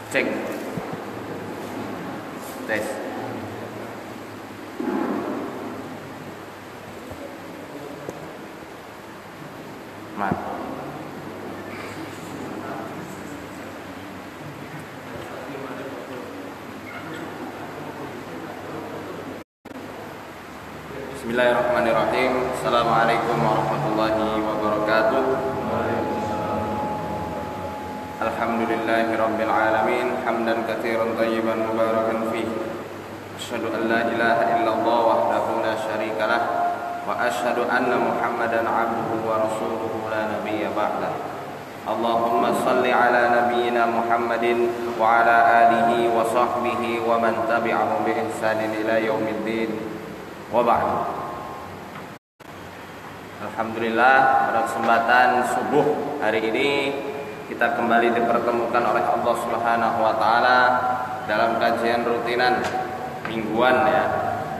Cek. Tes. Mat. Bismillahirrahmanirrahim. Assalamualaikum warahmatullahi wabarakatuh. Alhamdulillahi rabbil alamin. Hamdan katsiran thayyiban mubarakan fihi. Asyhadu an la ilaha illallah wahdahu la syarikalah wa asyhadu anna Muhammadan abduhu wa rasuluhu la nabiyya ba'dah. Allahumma salli ala nabiyyina Muhammadin wa ala alihi wa sahbihi wa man tabi'ahum bi ihsanin ila yaumiddin. Wa ba'd. Alhamdulillah, pada kesempatan subuh hari ini kita kembali dipertemukan oleh Allah Subhanahu wa taala dalam kajian rutinan mingguan ya,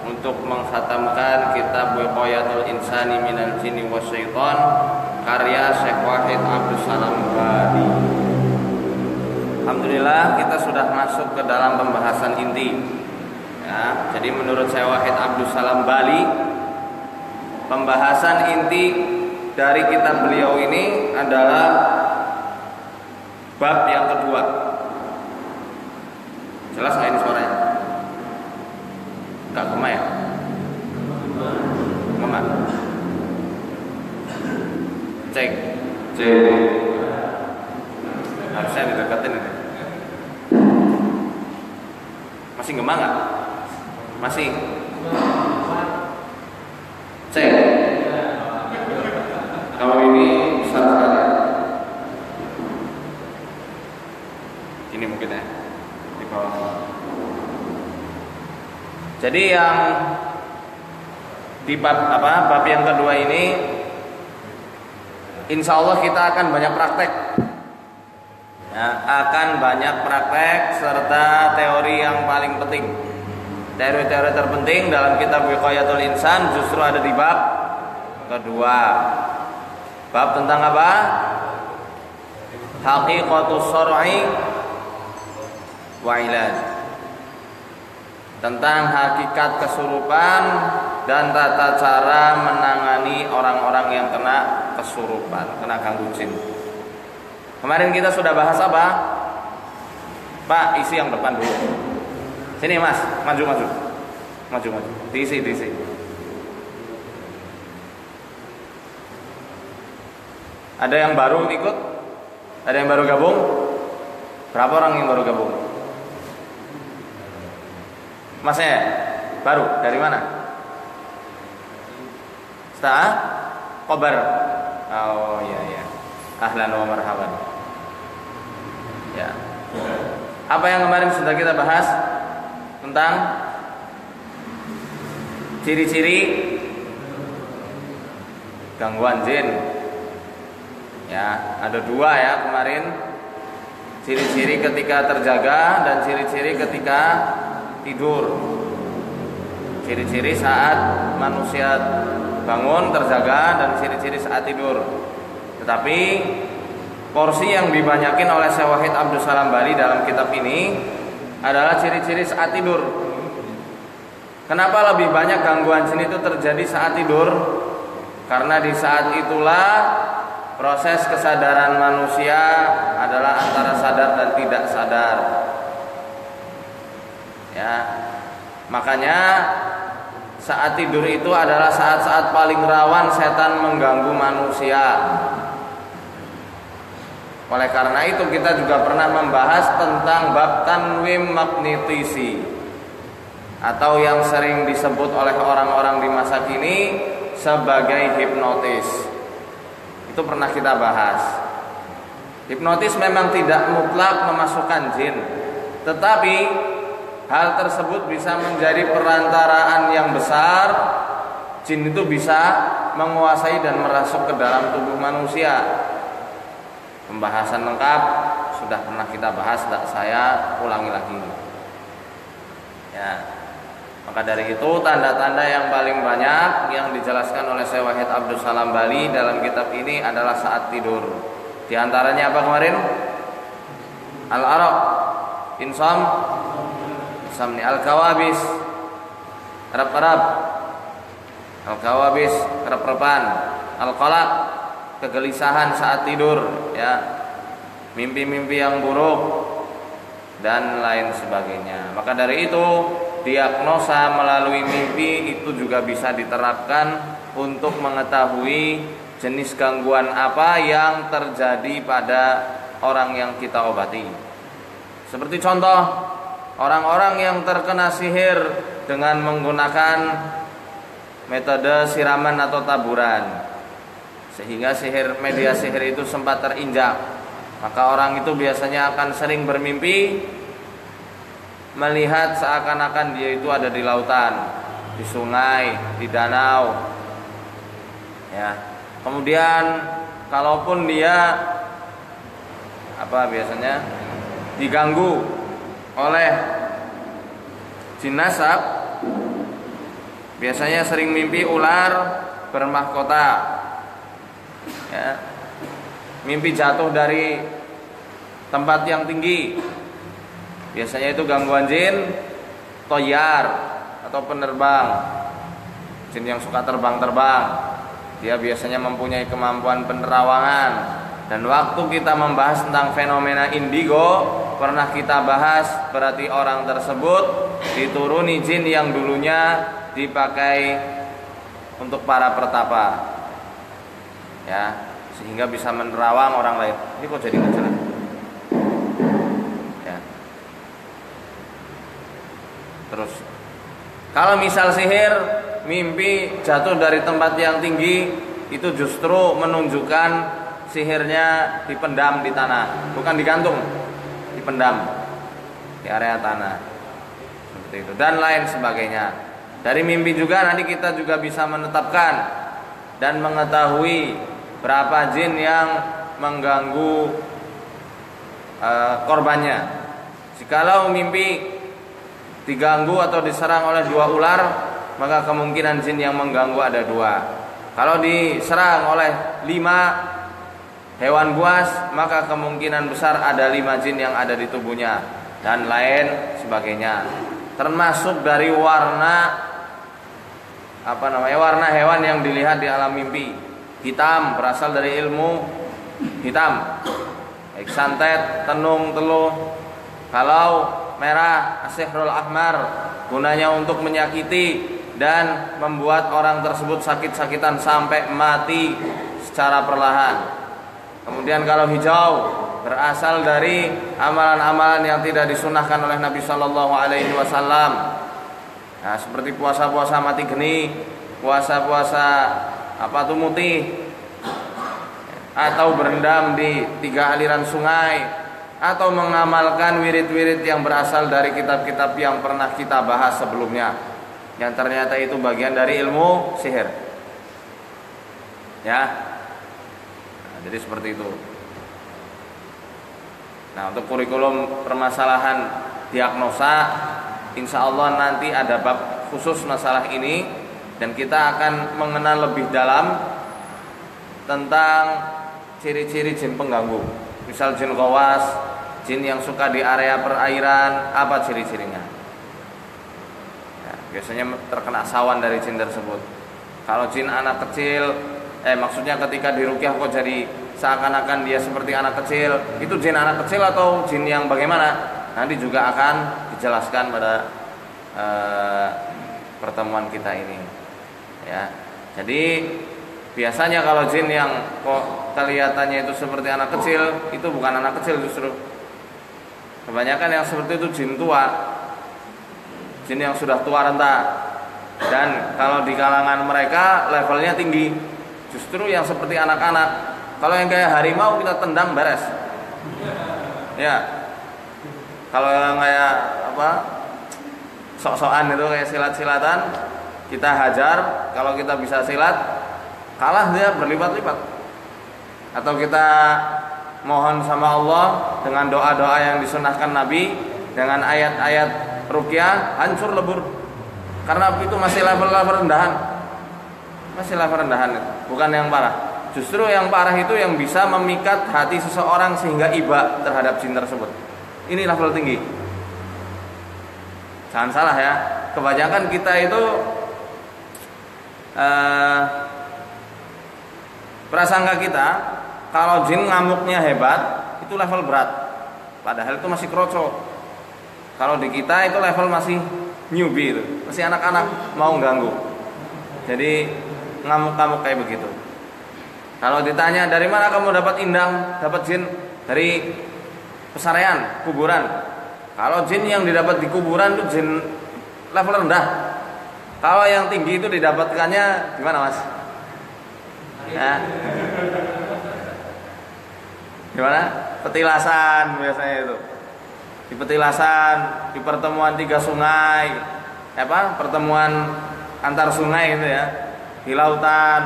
untuk mengkhatamkan kitab Wiqayatul Insani Minal Jinni Wasyaitan karya Syekh Wahid Abdus Salam Bali. Alhamdulillah, kita sudah masuk ke dalam pembahasan inti ya. Jadi menurut Syekh Wahid Abdus Salam Bali, pembahasan inti dari kitab beliau ini adalah bab yang kedua. Jelas nggak ini suaranya? Nggak gema ya? Gema. Cek. Harusnya dideketin ini. Masih gema nggak? Masih. Cek. Kalau ini besar sekali. Ini mungkin ya di bawah. Jadi yang di bab yang kedua ini, insya Allah kita akan banyak praktek ya, akan banyak praktek serta teori yang paling penting. Teori-teori terpenting dalam kitab Wiqayatul Insan justru ada di bab kedua. Bab tentang apa? Haqiqatus syar'i wa ilaj, tentang hakikat kesurupan dan tata cara menangani orang-orang yang kena kesurupan, kena ganggu jin. Kemarin kita sudah bahas apa? Pak, isi yang depan dulu. Sini Mas, maju. Diisi. Ada yang baru ikut? Ada yang baru gabung? Berapa orang yang baru gabung? Masnya baru dari mana? Setelah Kobar. Oh iya. Ahlan wa marhaban. Ya. Apa yang kemarin sudah kita bahas tentang ciri-ciri gangguan jin? Ya, ada dua ya kemarin. Ciri-ciri ketika terjaga dan ciri-ciri ketika tidur. Ciri-ciri saat manusia bangun terjaga dan ciri-ciri saat tidur. Tetapi porsi yang dibanyakin oleh Syekh Wahid Abdus Salam Bali dalam kitab ini adalah ciri-ciri saat tidur. Kenapa lebih banyak gangguan jin itu terjadi saat tidur? Karena di saat itulah proses kesadaran manusia adalah antara sadar dan tidak sadar. Ya, makanya saat tidur itu adalah saat-saat paling rawan setan mengganggu manusia. Oleh karena itu kita juga pernah membahas tentang bab tanwim magnetisi, atau yang sering disebut oleh orang-orang di masa kini sebagai hipnotis. Itu pernah kita bahas. Hipnotis memang tidak mutlak memasukkan jin, tetapi hal tersebut bisa menjadi perantaraan yang besar. Jin itu bisa menguasai dan merasuk ke dalam tubuh manusia. Pembahasan lengkap sudah pernah kita bahas, tidak saya ulangi lagi. Ya, maka dari itu tanda-tanda yang paling banyak yang dijelaskan oleh Syekh Wahid Abdus Salam Bali dalam kitab ini adalah saat tidur. Di antaranya apa kemarin? Al-araq, Samni al-kawabis, kerap-kerap, al-kawabis, kerap-kerapan, al-qalaq, kegelisahan saat tidur, ya, mimpi-mimpi yang buruk dan lain sebagainya. Maka dari itu diagnosa melalui mimpi itu juga bisa diterapkan untuk mengetahui jenis gangguan apa yang terjadi pada orang yang kita obati. Seperti contoh, orang-orang yang terkena sihir dengan menggunakan metode siraman atau taburan, sehingga media sihir itu sempat terinjak, maka orang itu biasanya akan sering bermimpi melihat seakan-akan dia itu ada di lautan, di sungai, di danau, ya. Kemudian kalaupun dia biasanya diganggu oleh jin nasab, biasanya sering mimpi ular bermahkota, ya. Mimpi jatuh dari tempat yang tinggi, biasanya itu gangguan jin toyar atau penerbang, jin yang suka terbang-terbang. Dia biasanya mempunyai kemampuan penerawangan. Dan waktu kita membahas tentang fenomena indigo, pernah kita bahas berarti orang tersebut dituruni jin yang dulunya dipakai untuk para pertapa, ya, sehingga bisa menerawang orang lain. Ini kok jadi nggak jelas? Ya. Terus, kalau misal sihir, mimpi jatuh dari tempat yang tinggi, itu justru menunjukkan sihirnya dipendam di tanah, bukan digantung, dipendam di area tanah, seperti itu, dan lain sebagainya. Dari mimpi juga nanti kita juga bisa menetapkan dan mengetahui berapa jin yang mengganggu korbannya. Jikalau mimpi diganggu atau diserang oleh 2 ular, maka kemungkinan jin yang mengganggu ada 2. Kalau diserang oleh 5 hewan buas, maka kemungkinan besar ada 5 jin yang ada di tubuhnya, dan lain sebagainya. Termasuk dari warna warna hewan yang dilihat di alam mimpi. Hitam berasal dari ilmu hitam, baik santet, tenung, teluh. Kalau merah, asihrul ahmar, gunanya untuk menyakiti dan membuat orang tersebut sakit-sakitan sampai mati secara perlahan. Kemudian kalau hijau berasal dari amalan-amalan yang tidak disunahkan oleh Nabi Shallallahu Alaihi Wasallam. Nah, seperti puasa-puasa mati geni, puasa-puasa mutih, atau berendam di 3 aliran sungai, atau mengamalkan wirid-wirid yang berasal dari kitab-kitab yang pernah kita bahas sebelumnya, yang ternyata itu bagian dari ilmu sihir, ya. Jadi seperti itu. Nah, untuk kurikulum permasalahan diagnosa, insya Allah nanti ada bab khusus masalah ini, dan kita akan mengenal lebih dalam tentang ciri-ciri jin pengganggu. Misal jin ghawas, jin yang suka di area perairan, apa ciri-cirinya? Ya, biasanya terkena sawan dari jin tersebut. Kalau jin anak kecil, maksudnya ketika diruqyah kok jadi seakan-akan dia seperti anak kecil, itu jin anak kecil atau jin yang bagaimana? Nanti juga akan dijelaskan pada pertemuan kita ini, ya. Jadi biasanya kalau jin yang kok kelihatannya itu seperti anak kecil, itu bukan anak kecil justru. Kebanyakan yang seperti itu jin tua, jin yang sudah tua renta. Dan kalau di kalangan mereka levelnya tinggi. Justru yang seperti anak-anak, kalau yang kayak harimau kita tendang beres, ya. Kalau yang kayak sok-sokan itu kayak silat-silatan, kita hajar. Kalau kita bisa silat, kalah dia berlipat-lipat. Atau kita mohon sama Allah dengan doa-doa yang disunahkan Nabi, dengan ayat-ayat ruqyah, hancur lebur. Karena itu masih level-level rendahan. Masih level rendahan itu, bukan yang parah. Justru yang parah itu yang bisa memikat hati seseorang sehingga iba terhadap jin tersebut. Ini level tinggi. Jangan salah ya, kebanyakan kita itu prasangka kita kalau jin ngamuknya hebat itu level berat, padahal itu masih kroco. Kalau di kita itu level masih newbie, itu masih anak-anak mau ganggu. Jadi ngamuk-ngamuk kayak begitu. Kalau ditanya dari mana kamu dapat indang, dapat jin, dari pesarean, kuburan. Kalau jin yang didapat di kuburan itu jin level rendah. Kalau yang tinggi itu didapatkannya gimana Mas? Ya. Gimana? Petilasan biasanya itu. Di petilasan, di pertemuan 3 sungai, pertemuan antar sungai itu ya, di lautan,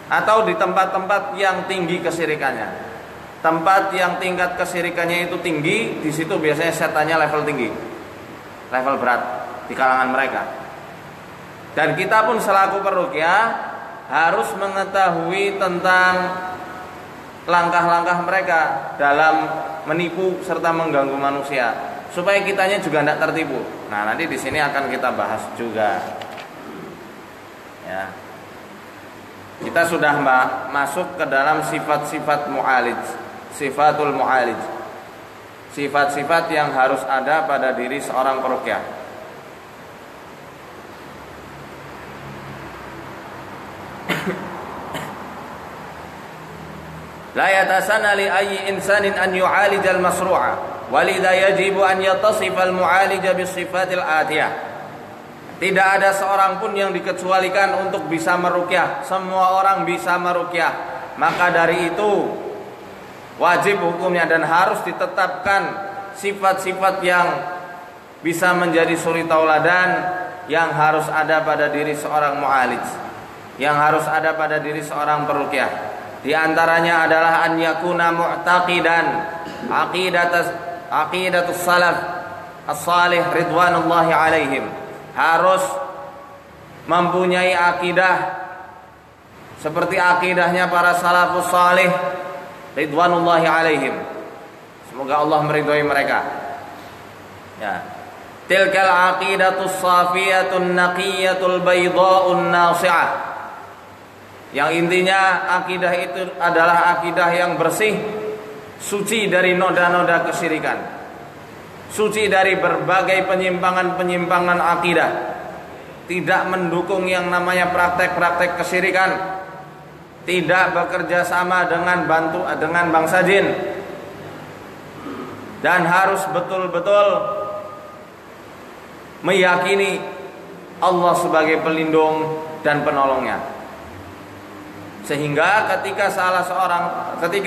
atau di tempat-tempat yang tinggi kesyirikannya. Tempat yang tingkat kesyirikannya itu tinggi, di situ biasanya setannya level tinggi, level berat di kalangan mereka. Dan kita pun selaku peruqyah harus mengetahui tentang langkah-langkah mereka dalam menipu serta mengganggu manusia, supaya kitanya juga tidak tertipu. Nah, nanti di sini akan kita bahas juga. Ya. Kita sudah masuk ke dalam sifat-sifat mu'alij, sifatul mu'alij. Sifat-sifat yang harus ada pada diri seorang peruqyah. La yatasanna li ayyi insanin an yu'alij al-masru'a, walidha yajibu an yatasif al-mu'alij bis-sifatil atiyah. Tidak ada seorang pun yang dikecualikan untuk bisa meruqyah. Semua orang bisa meruqyah. Maka dari itu wajib hukumnya dan harus ditetapkan sifat-sifat yang bisa menjadi suri tauladan yang harus ada pada diri seorang mu'alij, yang harus ada pada diri seorang peruqyah. Di antaranya adalah an yakuna mu'taqidan aqidatus salaf as-salih ridwanullahi alaihim. Harus mempunyai akidah seperti akidahnya para salafus salih ridwanullahi alaihim. Semoga Allah meridhai mereka. Ya. Tilkal aqidatus safiyatun naqiyatul baydha'un nasi'ah. Yang intinya akidah itu adalah akidah yang bersih, suci dari noda-noda kesyirikan, suci dari berbagai penyimpangan-penyimpangan akidah, tidak mendukung yang namanya praktek-praktek kesyirikan, tidak bekerja sama dengan bangsa jin, dan harus betul-betul meyakini Allah sebagai pelindung dan penolongnya. Sehingga ketika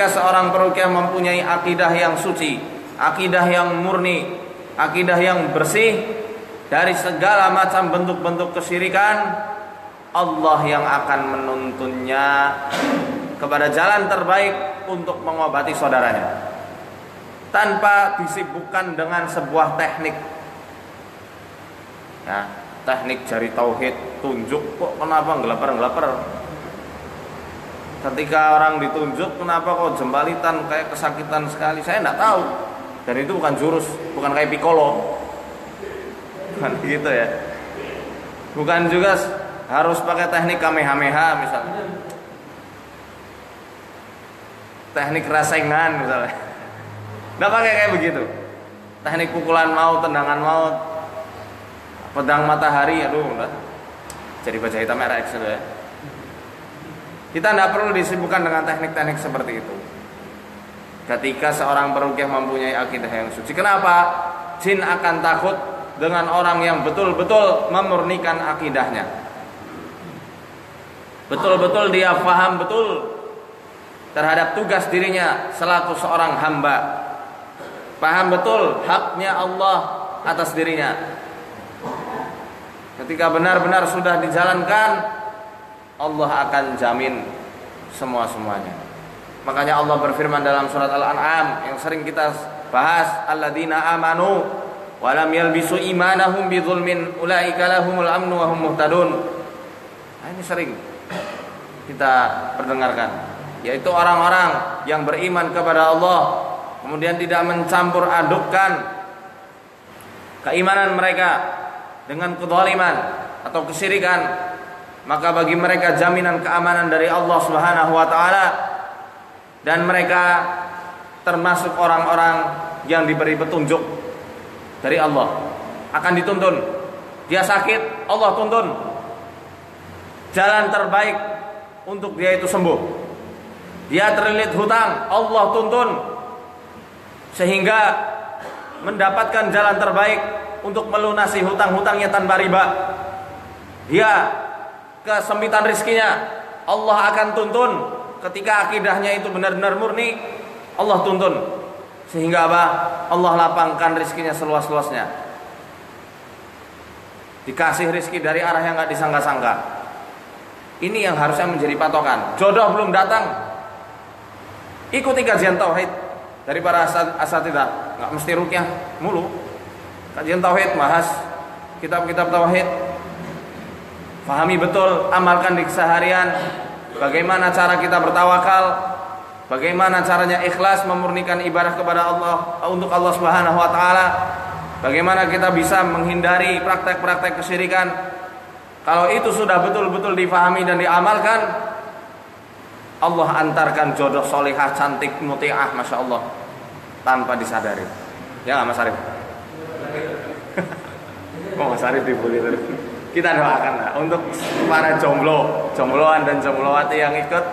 seorang peruqyah mempunyai akidah yang suci, akidah yang murni, akidah yang bersih dari segala macam bentuk-bentuk kesyirikan, Allah yang akan menuntunnya kepada jalan terbaik untuk mengobati saudaranya, tanpa disibukkan dengan sebuah teknik. Ya, teknik jari tauhid, tunjuk kok kenapa ngelaper-ngelaper. Ketika orang ditunjuk, kenapa kok jembalitan kayak kesakitan sekali? Saya tidak tahu. Dan itu bukan jurus, bukan kayak Piccolo, bukan gitu ya. Bukan juga harus pakai teknik Kamehameha misalnya, teknik rasengan misalnya. Tidak pakai kayak begitu. Teknik pukulan maut, tendangan maut, pedang matahari, aduh, udah jadi baja hitam RX ya. Kita tidak perlu disibukkan dengan teknik-teknik seperti itu. Ketika seorang peruqyah mempunyai akidah yang suci, kenapa? Jin akan takut dengan orang yang betul-betul memurnikan akidahnya. Betul-betul dia paham betul terhadap tugas dirinya selaku seorang hamba. Paham betul haknya Allah atas dirinya. Ketika benar-benar sudah dijalankan, Allah akan jamin semua-semuanya. Makanya Allah berfirman dalam surat Al-An'am yang sering kita bahas, alladzina amanu wa lam yalbisu imanahum bidzulmin ulaika lahumul amnu wa hum muhtadun. Nah, ini sering kita perdengarkan, yaitu orang-orang yang beriman kepada Allah kemudian tidak mencampur adukkan keimanan mereka dengan kezaliman atau kesyirikan, maka bagi mereka jaminan keamanan dari Allah Subhanahu wa taala, dan mereka termasuk orang-orang yang diberi petunjuk dari Allah. Akan dituntun. Dia sakit, Allah tuntun jalan terbaik untuk dia itu sembuh. Dia terlilit hutang, Allah tuntun sehingga mendapatkan jalan terbaik untuk melunasi hutang-hutangnya tanpa riba. Dia kesempitan rizkinya, Allah akan tuntun. Ketika akidahnya itu benar-benar murni, Allah tuntun sehingga apa? Allah lapangkan rizkinya seluas-luasnya. Dikasih rizki dari arah yang gak disangka-sangka. Ini yang harusnya menjadi patokan. Jodoh belum datang, ikuti kajian tauhid dari para asatidzah. Gak mesti ruqyah mulu. Kajian tauhid, bahas kitab-kitab tauhid, pahami betul, amalkan di keseharian. Bagaimana cara kita bertawakal, bagaimana caranya ikhlas memurnikan ibadah kepada Allah, untuk Allah Subhanahu wa taala. Bagaimana kita bisa menghindari praktek-praktek kesyirikan. Kalau itu sudah betul-betul difahami dan diamalkan, Allah antarkan jodoh solihah, cantik, muti'ah, Masya Allah, tanpa disadari. Ya Mas Arif? Oh Mas Arif dibully terus. Kita doakan lah untuk para jombloan dan jomblowati yang ikut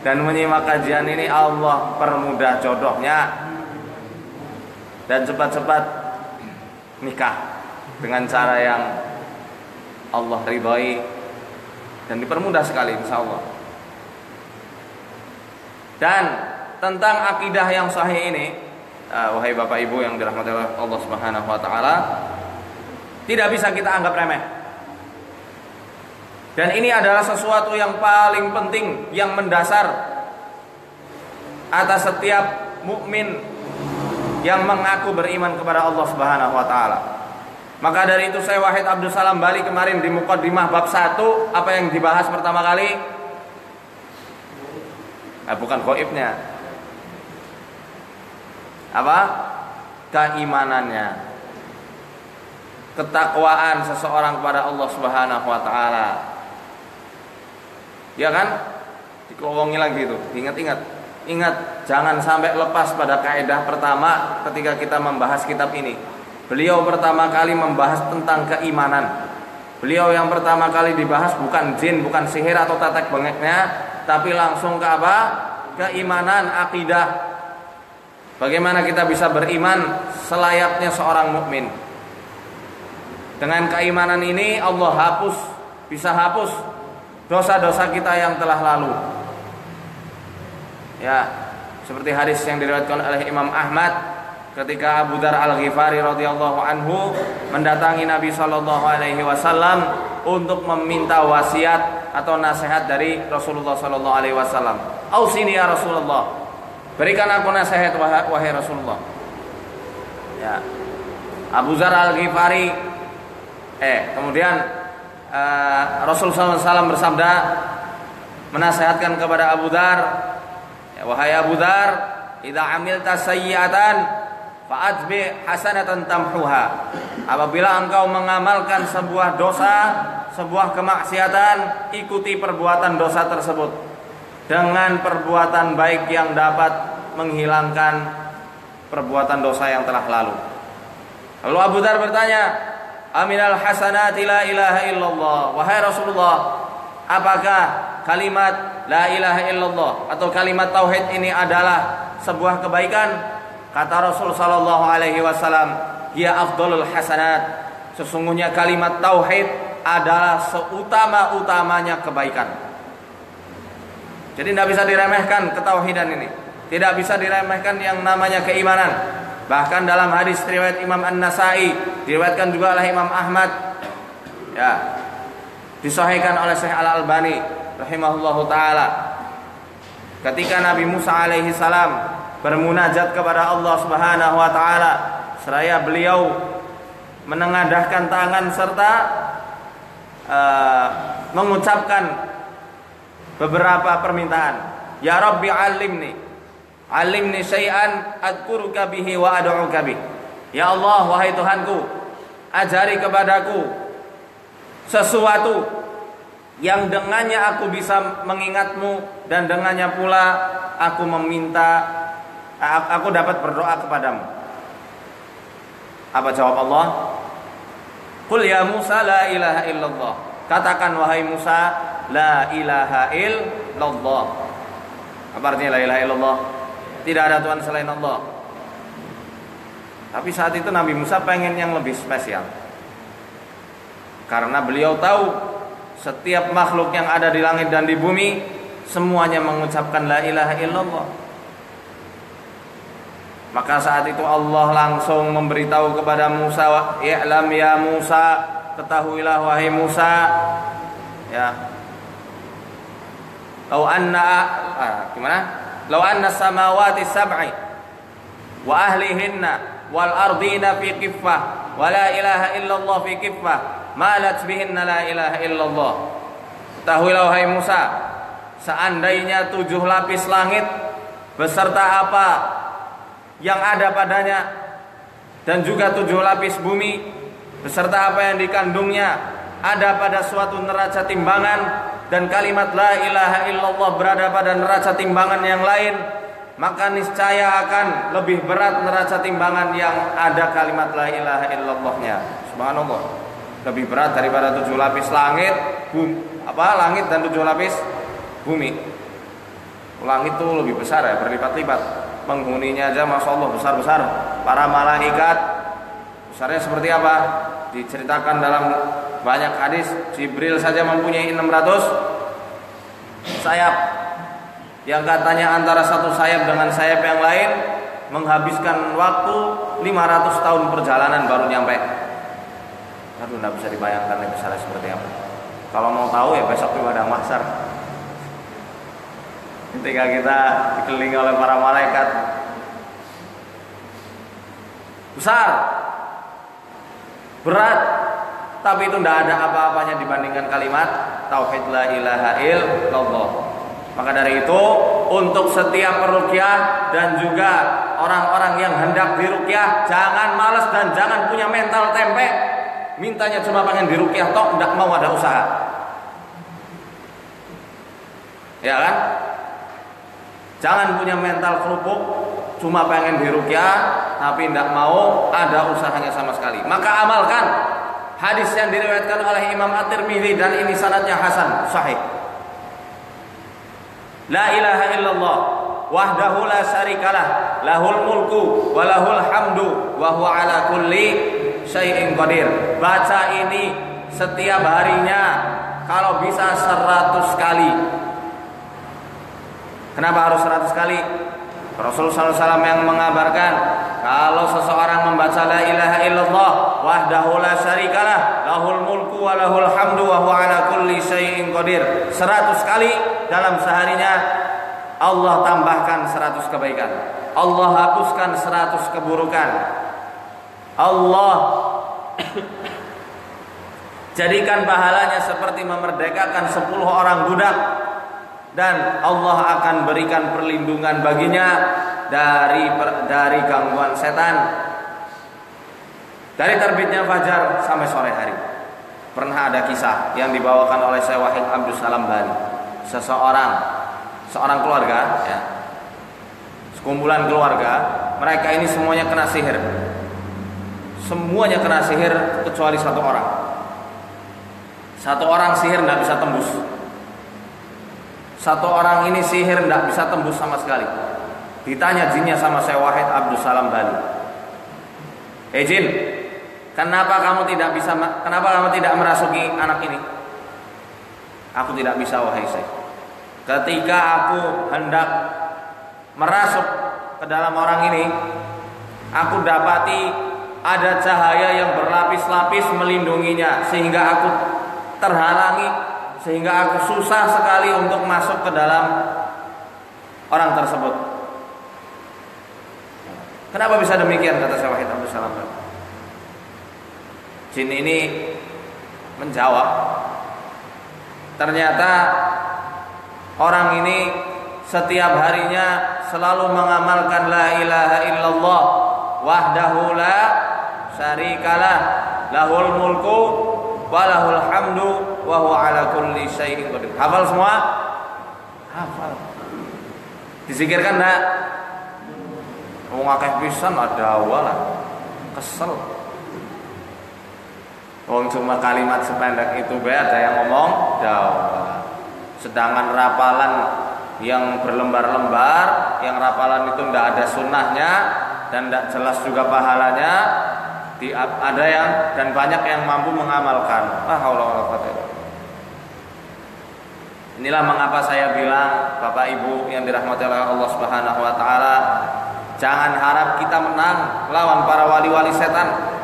dan menyimak kajian ini. Allah permudah jodohnya dan cepat-cepat nikah dengan cara yang Allah ridhoi dan dipermudah sekali insya Allah. Dan tentang akidah yang sahih ini, wahai Bapak Ibu yang dirahmati Allah Subhanahu wa taala, tidak bisa kita anggap remeh. Dan ini adalah sesuatu yang paling penting, yang mendasar atas setiap mukmin yang mengaku beriman kepada Allah Subhanahu wa taala. Maka dari itu saya Wahid Abdul Salam Bali kemarin di Muqaddimah bab 1, apa yang dibahas pertama kali? Bukan gaibnya. Apa? Keimanannya. Ketakwaan seseorang kepada Allah Subhanahu wa taala. Ya kan? Dikelowongi lagi itu. Ingat, jangan sampai lepas pada kaidah pertama ketika kita membahas kitab ini. Beliau pertama kali membahas tentang keimanan. Beliau yang pertama kali dibahas bukan jin, bukan sihir atau tetek bengeknya, tapi langsung ke apa? Keimanan, akidah. Bagaimana kita bisa beriman selayaknya seorang mukmin. Dengan keimanan ini Allah bisa hapus dosa-dosa kita yang telah lalu. Ya, seperti hadis yang diriwayatkan oleh Imam Ahmad ketika Abu Dzar Al-Ghifari radhiyallahu anhu mendatangi Nabi sallallahu alaihi wasallam untuk meminta wasiat atau nasihat dari Rasulullah sallallahu alaihi wasallam. "Ausini ya Rasulullah." Berikan aku nasihat wahai Rasulullah. Ya. Abu Dzar Al-Ghifari kemudian Rasulullah SAW bersabda menasihatkan kepada Abu Dzar, ya, wahai Abu Dzar, idza amilta sayyi'atan fa'atbi hasanatan tamhuha. Apabila engkau mengamalkan sebuah dosa, sebuah kemaksiatan, ikuti perbuatan dosa tersebut dengan perbuatan baik yang dapat menghilangkan perbuatan dosa yang telah lalu. Lalu Abu Dzar bertanya, "Aminal hasanati la ilaha illallah." Wahai Rasulullah, apakah kalimat la ilaha illallah atau kalimat tauhid ini adalah sebuah kebaikan? Kata Rasul sallallahu alaihi wasallam, "Ya afdalul hasanat." Sesungguhnya kalimat tauhid adalah seutama-utamanya kebaikan. Jadi tidak bisa diremehkan ketauhidan ini. Tidak bisa diremehkan yang namanya keimanan. Bahkan dalam hadis riwayat Imam An-Nasa'i, diriwayatkan juga oleh Imam Ahmad, ya, disahihkan oleh Syekh Al-Albani rahimahullahu taala. Ketika Nabi Musa alaihi salam bermunajat kepada Allah Subhanahu wa taala, seraya beliau menengadahkan tangan serta mengucapkan beberapa permintaan. Ya Rabbi alimni syai'an adkuruka bihi wa ad'uka bih. Ya Allah, wahai Tuhanku, ajari kepadaku sesuatu yang dengannya aku bisa mengingatmu dan dengannya pula aku dapat berdoa kepadamu. Apa jawab Allah? Qul ya Musa la ilaha illallah. Katakan wahai Musa, la ilaha illallah. Apa artinya la ilaha illallah? Tidak ada Tuhan selain Allah. Tapi saat itu Nabi Musa pengen yang lebih spesial. Karena beliau tahu setiap makhluk yang ada di langit dan di bumi semuanya mengucapkan la ilaha illallah. Maka saat itu Allah langsung memberitahu kepada Musa, "I'lam ya Musa, ketahuilah wahai Musa, ya. Lau anna samawati sab'i wa ahlihinna wal ardina fi kiffah wa la ilaha illallah fi kiffah malat bihinna la ilaha illallah." Ketahuilah wahai Musa, seandainya 7 lapis langit beserta apa yang ada padanya dan juga 7 lapis bumi beserta apa yang dikandungnya ada pada suatu neraca timbangan dan kalimat la ilaha illallah berada pada neraca timbangan yang lain, maka niscaya akan lebih berat neraca timbangan yang ada kalimat la ilaha illallahnya. Subhanallah. Lebih berat daripada 7 lapis langit, langit dan 7 lapis bumi. Langit itu lebih besar ya, berlipat-lipat. Penghuninya aja Masya Allah besar-besar. Para malaikat besarnya seperti apa? Diceritakan dalam banyak hadis. Jibril saja mempunyai 600 sayap, yang katanya antara satu sayap dengan sayap yang lain menghabiskan waktu 500 tahun perjalanan baru nyampe. Aduh, tidak bisa dibayangkan besarnya seperti apa. Kalau mau tahu ya besok di padang mahsyar, ketika kita dikelilingi oleh para malaikat. Besar, berat, tapi itu tidak ada apa-apanya dibandingkan kalimat tauhid la ilaha illallah. Maka dari itu, untuk setiap peruqyah dan juga orang-orang yang hendak diruqyah, jangan malas dan jangan punya mental tempe. Mintanya cuma pengen diruqyah tok, tidak mau ada usaha. Ya kan? Jangan punya mental kerupuk, cuma pengen diruqyah tapi tidak mau ada usahanya sama sekali. Maka amalkan hadis yang diriwayatkan oleh Imam At-Tirmidzi dan ini sanadnya hasan, sahih. La ilaha illallah wahdahu la syarikalah, lahul mulku wa lahul hamdu wa huwa ala kulli syai'in qadir. Baca ini setiap harinya kalau bisa 100 kali. Kenapa harus 100 kali? Rasulullah SAW yang mengabarkan kalau seseorang membaca la ilaha illallah wahdahu la syarikalah lahul mulku wa lahul hamdu wa huwa ala kulli syai'in qadir 100 kali dalam seharinya, Allah tambahkan 100 kebaikan, Allah hapuskan 100 keburukan, Allah jadikan pahalanya seperti memerdekakan 10 orang budak, dan Allah akan berikan perlindungan baginya dari gangguan setan dari terbitnya fajar sampai sore hari. Pernah ada kisah yang dibawakan oleh Syekh Wahid Abdus Salam Bali. Seorang keluarga, ya, sekumpulan keluarga, mereka ini semuanya kena sihir. Semuanya kena sihir kecuali satu orang. Satu orang sihir tidak bisa tembus. Satu orang ini sihir tidak bisa tembus sama sekali. Ditanya jinnya sama Syekh Wahid Abdus Salam Bali, jin, kenapa kamu tidak merasuki anak ini? Aku tidak bisa wahai Syekh. Ketika aku hendak merasuk ke dalam orang ini, aku dapati ada cahaya yang berlapis-lapis melindunginya sehingga aku terhalangi, sehingga aku susah sekali untuk masuk ke dalam orang tersebut. Kenapa bisa demikian, kata Syekh Wahid Abdus Salam? Jin ini menjawab, ternyata orang ini setiap harinya selalu mengamalkan la ilaha illallah wahdahu la syarikalah lahul mulku wa lahul hamdu wa huwa ala kulli syai'in qadir. Hafal semua? Hafal. Disikirkan enggak? Wong akeh pisan ada walah. Kesel. Wong cuma kalimat sependek itu bae ada yang ngomong dakwah. Sedangkan rapalan yang berlembar-lembar, yang rapalan itu tidak ada sunnahnya dan tidak jelas juga pahalanya, ada yang dan banyak yang mampu mengamalkan. Inilah mengapa saya bilang, Bapak Ibu yang dirahmati oleh Allah Subhanahu wa taala, jangan harap kita menang lawan para wali-wali setan.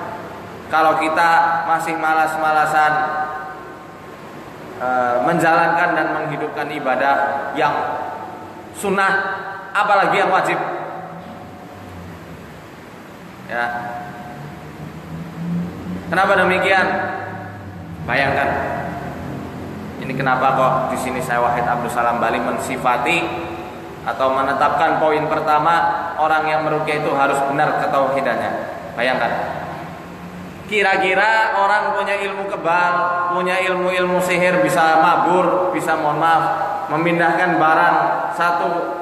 Kalau kita masih malas-malasan menjalankan dan menghidupkan ibadah yang sunnah, apalagi yang wajib. Ya. Kenapa demikian? Bayangkan. Ini kenapa kok di sini saya Wahid Abdul Salam Bali mensifati atau menetapkan poin pertama, orang yang meruqyah itu harus benar ketauhidannya. Bayangkan. Kira-kira orang punya ilmu kebal, punya ilmu sihir, bisa mabur, bisa mohon maaf memindahkan barang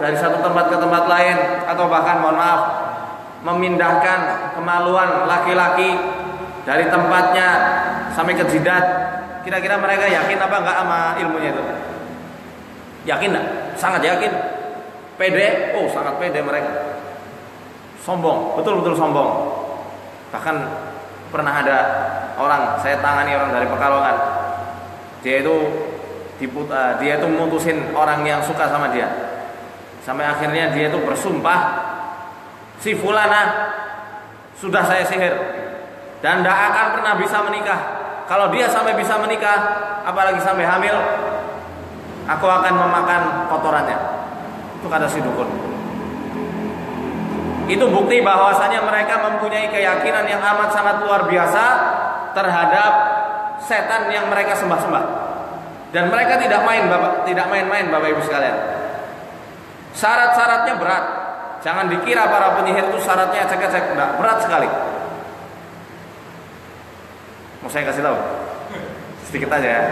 dari satu tempat ke tempat lain, atau bahkan mohon maaf memindahkan kemaluan laki-laki dari tempatnya sampai ke jidat. Kira-kira mereka yakin apa enggak sama ilmunya itu? Yakin enggak? Sangat yakin. Pede? Oh, sangat pede mereka. Sombong, betul-betul sombong. Bahkan pernah ada orang, saya tangani orang dari Pekalongan. Dia itu mutusin orang yang suka sama dia. Sampai akhirnya dia itu bersumpah, si fulana sudah saya sihir dan tidak akan pernah bisa menikah. Kalau dia sampai bisa menikah, apalagi sampai hamil, aku akan memakan kotorannya. Itu kata si dukun. Itu bukti bahwasanya mereka mempunyai keyakinan yang amat sangat luar biasa terhadap setan yang mereka sembah-sembah. Dan mereka tidak main-main Bapak Ibu sekalian. Syarat-syaratnya berat. Jangan dikira para penyihir itu syaratnya cek-cek, enggak, berat sekali. Mau saya kasih tahu? Sedikit aja ya.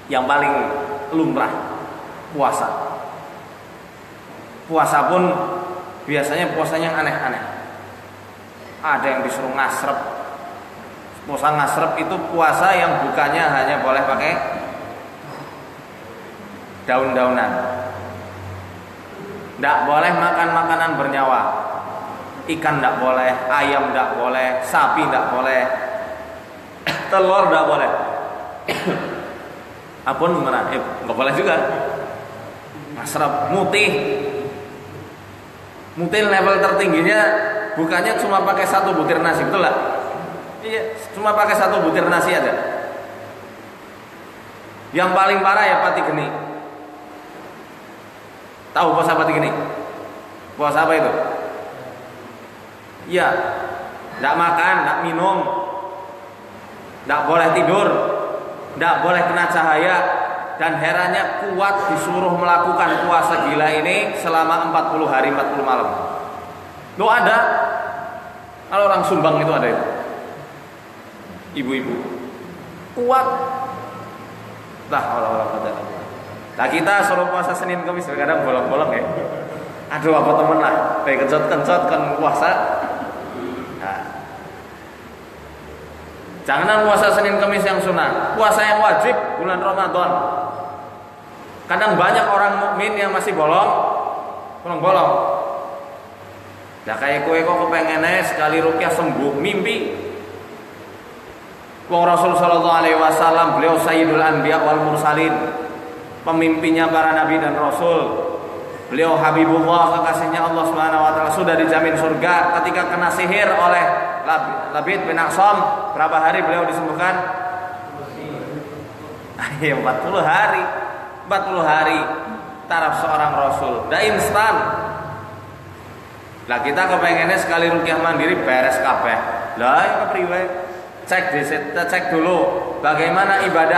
Yang paling lumrah, puasa. Puasa pun biasanya puasanya yang aneh-aneh. Ada yang disuruh ngasrep. Puasa ngasrep itu puasa yang bukannya hanya boleh pakai daun-daunan. Tidak boleh makan makanan bernyawa. Ikan tidak boleh, ayam tidak boleh, sapi tidak boleh, telur tidak boleh. Apun gimana? Nggak boleh juga. Ngasrep, mutih. Mungkin level tertingginya bukannya cuma pakai satu butir nasi, betul lah? Iya, cuma pakai satu butir nasi aja. Yang paling parah ya pati geni. Tahu puasa pati geni? Puasa apa itu? Iya, tidak makan, tidak minum, tidak boleh tidur, tidak boleh kena cahaya. Dan herannya kuat disuruh melakukan puasa gila ini selama 40 hari 40 malam. Loh ada. Kalau orang Sumbang itu ada itu. Ibu-ibu. Kuat. Lah Allah. Nah kita suruh puasa Senin Kamis kadang bolong-bolong ya. Aduh apa temen lah. Kayak kencot-kencot kan puasa. Nah. Jangan puasa Senin Kamis yang sunnah. Puasa yang wajib bulan Ramadan. Kadang banyak orang mukmin yang masih bolong. Nah kayak kowe kok kepengennya sekali ruqyah sembuh, mimpi. Wong Rasul sallallahu alaihi wasallam beliau sayyidul anbiya wal mursalin, pemimpinnya para nabi dan rasul. Beliau Habibullah, kekasihnya Allah Subhanahu wa taala, sudah dijamin surga ketika kena sihir oleh Labid bin Aqsam. Berapa hari beliau disembuhkan? 40 hari. 40 hari taraf seorang rasul. Dah instan. Lah kita kepengennya sekali ruqyah mandiri beres kabeh. Lah ya kepriwe? Cek dulu bagaimana ibadah